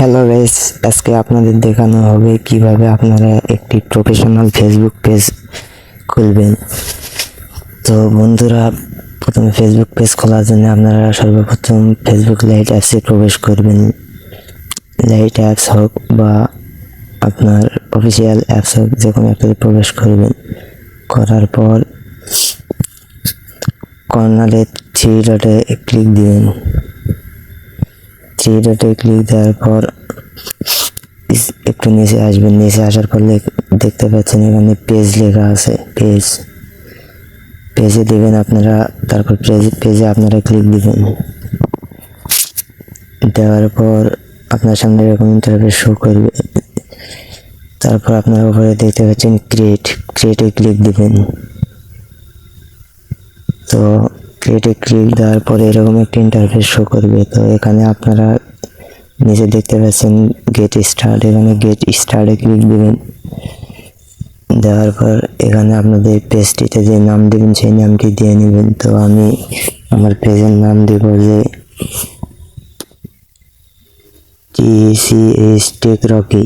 Hello guys, আজকে আপনাদের দেখানো হবে কিভাবে আপনারা একটি প্রফেশনাল ফেসবুক পেজ খুলবেন। তো বন্ধুরা, প্রথমে ফেসবুক পেজ খোলার জন্য আপনারা সর্বপ্রথম ফেসবুক লাইট অ্যাপসে প্রবেশ করবেন। লাইট অ্যাপস হোক বা আপনার অফিসিয়াল অ্যাপস হোক, যে কোনো একটাতে প্রবেশ করবেন। করার পর কর্নারে থ্রি ডটে ক্লিক দিবেন। থ্রি ডটে ক্লিক দেওয়ার পর একটু নিচে আসবেন। নিচে আসার পর দেখতে পাচ্ছেন এখানে পেজ লেখা আছে। পেজে দিবেন আপনারা। তারপর পেজে আপনারা ক্লিক দিবেন। দেওয়ার পর আপনার সামনে এরকম ইন্টারফেস শো করবে। তারপর আপনারা উপরে দেখতে পাচ্ছেন ক্রিয়েটে ক্লিক দিবেন। তো ক্রিয়েটে ক্লিক দেওয়ার পরে এরকম একটা ইন্টারফেস শো করবে। তো এখানে আপনারা নিচে দেখতে পাচ্ছেন গেট স্টার্ট, এখানে গেট স্টার্টে ক্লিক দিবেন। দেওয়ার পর এখানে আপনাদের পেজটিতে যে নাম দিবেন সেই নামটি দিয়ে নেবেন। তো আমি আমার পেজের নাম দেব যে TCS টেক রকি।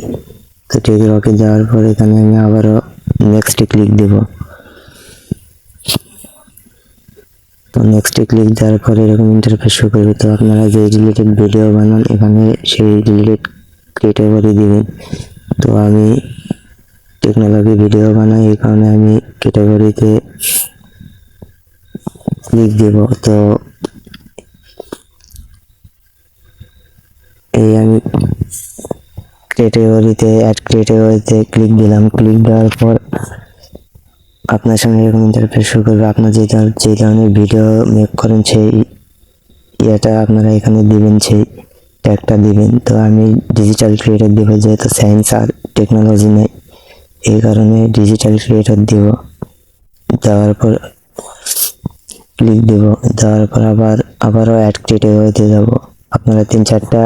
তো টেক রকি দেওয়ার পর এখানে আমি আবারও নেক্সটে ক্লিক দেব। তো নেক্সটে ক্লিক দেওয়ার পরে এরকম ইন্টারফেস শো করবে। তো আপনারা যে রিলেটেড ভিডিও বানান এখানে সেই রিলেটেড ক্যাটাগরি দিবেন। তো আমি টেকনোলজি ভিডিও বানাই, এই কারণে আমি ক্যাটাগরিতে ক্লিক দেব। তো এই আমি ক্যাটাগরিতে ক্লিক দিলাম। ক্লিক দেওয়ার পর আপনার সামনে এরকম ইন্টারফেস শো করবে। আপনার যে ধরনের ভিডিও মেক করেন সেই ইয়েটা আপনারা এখানে দিবেন, সেই ট্যাগটা দিবেন। তো আমি ডিজিটাল ক্রিয়েটর দেবো, যেহেতু সায়েন্স আর টেকনোলজি নেই, এই কারণে ডিজিটাল ক্রিয়েটর দিব। দেওয়ার পর ক্লিক দেব। দেওয়ার পর আবারও অ্যাড ক্যাটাগরিতে যাব। আপনারা 3-4টা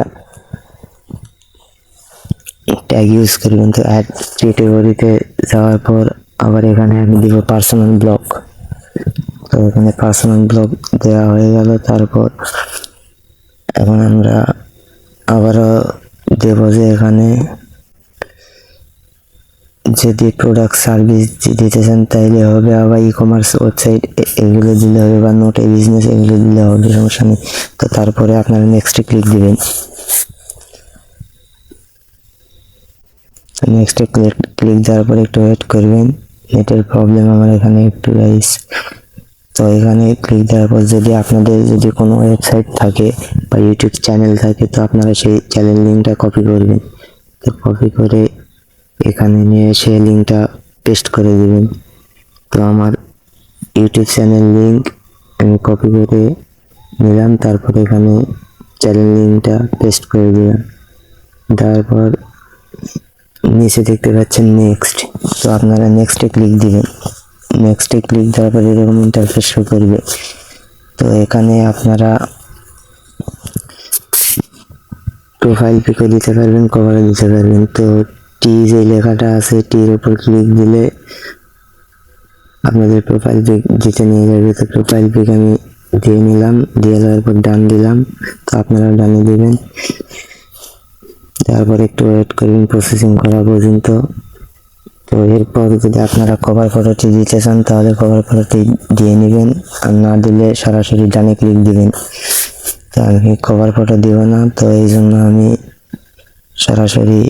ট্যাগ ইউজ করবেন। তো অ্যাড ক্যাটাগরিতে যাওয়ার পর আবার এখানে আমি দিব পার্সোনাল ব্লগ। তো এখানে পার্সোনাল ব্লগ দেওয়া হয়ে গেল। তারপর এখন আমরা আবারও দেব যে এখানে যদি প্রোডাক্ট সার্ভিস দিতে চান তাইলে হবে, আবার ই-কমার্স ওয়েবসাইট এগুলো দিলে হবে, বা নোট এ বিজনেস এগুলো দিলে হবে, সমস্যা নেই। তো তারপরে আপনারা নেক্সটে ক্লিক দিবেন। নেক্সটে ক্লিক দেওয়ার পরে একটু ওয়েট করবেন, নেটের প্রবলেম আমার এখানে একটু গাইস। তো এখানে ক্লিক দেওয়ার পর যদি কোনো ওয়েবসাইট থাকে বা ইউটিউব চ্যানেল থাকে, তো আপনারা সেই চ্যানেল লিঙ্কটা কপি করবেন। তো কপি করে এখানে নিয়ে সেই লিঙ্কটা পেস্ট করে দিবেন। তো আমার ইউটিউব চ্যানেল লিঙ্ক আমি কপি করে নিলাম। তারপর এখানে চ্যানেল লিঙ্কটা পেস্ট করে দিলাম। দেওয়ার পর নিচে দেখতে পাচ্ছেন নেক্সট। তো আপনারা নেক্সটে ক্লিক দিবেন। নেক্সটে ক্লিক দেওয়ার পর এরকম ইন্টারফেস শো করবে। তো এখানে আপনারা প্রোফাইল পিকও দিতে পারবেন, কভারও দিতে পারবেন। তো যে লেখাটা আছে টির উপর ক্লিক দিলে আপনাদের প্রোফাইল পিক দিতে নিয়ে যাবে। তো প্রোফাইল পিক আমি দিয়ে নিলাম। দিয়ে দেওয়ার পর ডান দিলাম। তো আপনারা ডানে দিবেন। তারপর একটু ওয়েট করবেন প্রসেসিং করা পর্যন্ত। তো এরপর যদি আপনারা কভার ফটোটি দিতে চান তাহলে কভার ফটোটি দিয়ে নেবেন, আর না দিলে সরাসরি ডানে ক্লিক দিবেন। তো আমি কভার ফটো দিব না, তো এই জন্য আমি সরাসরি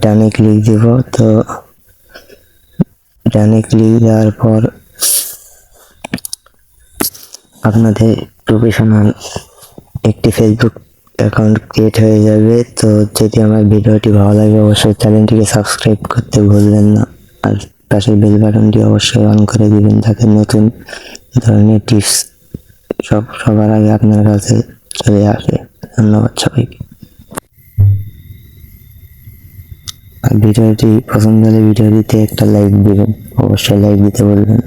ডানে ক্লিক দিব। তো ডানে ক্লিক দেওয়ার পর আপনাদের প্রফেশনাল একটি ফেসবুক অ্যাকাউন্ট ক্রিয়েট হয়ে যাবে। তো যদি আমার ভিডিওটি ভালো লাগে অবশ্যই চ্যানেলটিকে সাবস্ক্রাইব করতে ভুলবেন না, আর পাশের বেল বাটনটি অবশ্যই অন করে দিবেন, যাতে নতুন ধরনের টিপস সবার আগে আপনার কাছে চলে আসে। ধন্যবাদ সবাইকে। আর ভিডিওটি পছন্দ হলে ভিডিওটিতে একটা লাইক দিবেন, অবশ্যই লাইক দিতে বলবেন।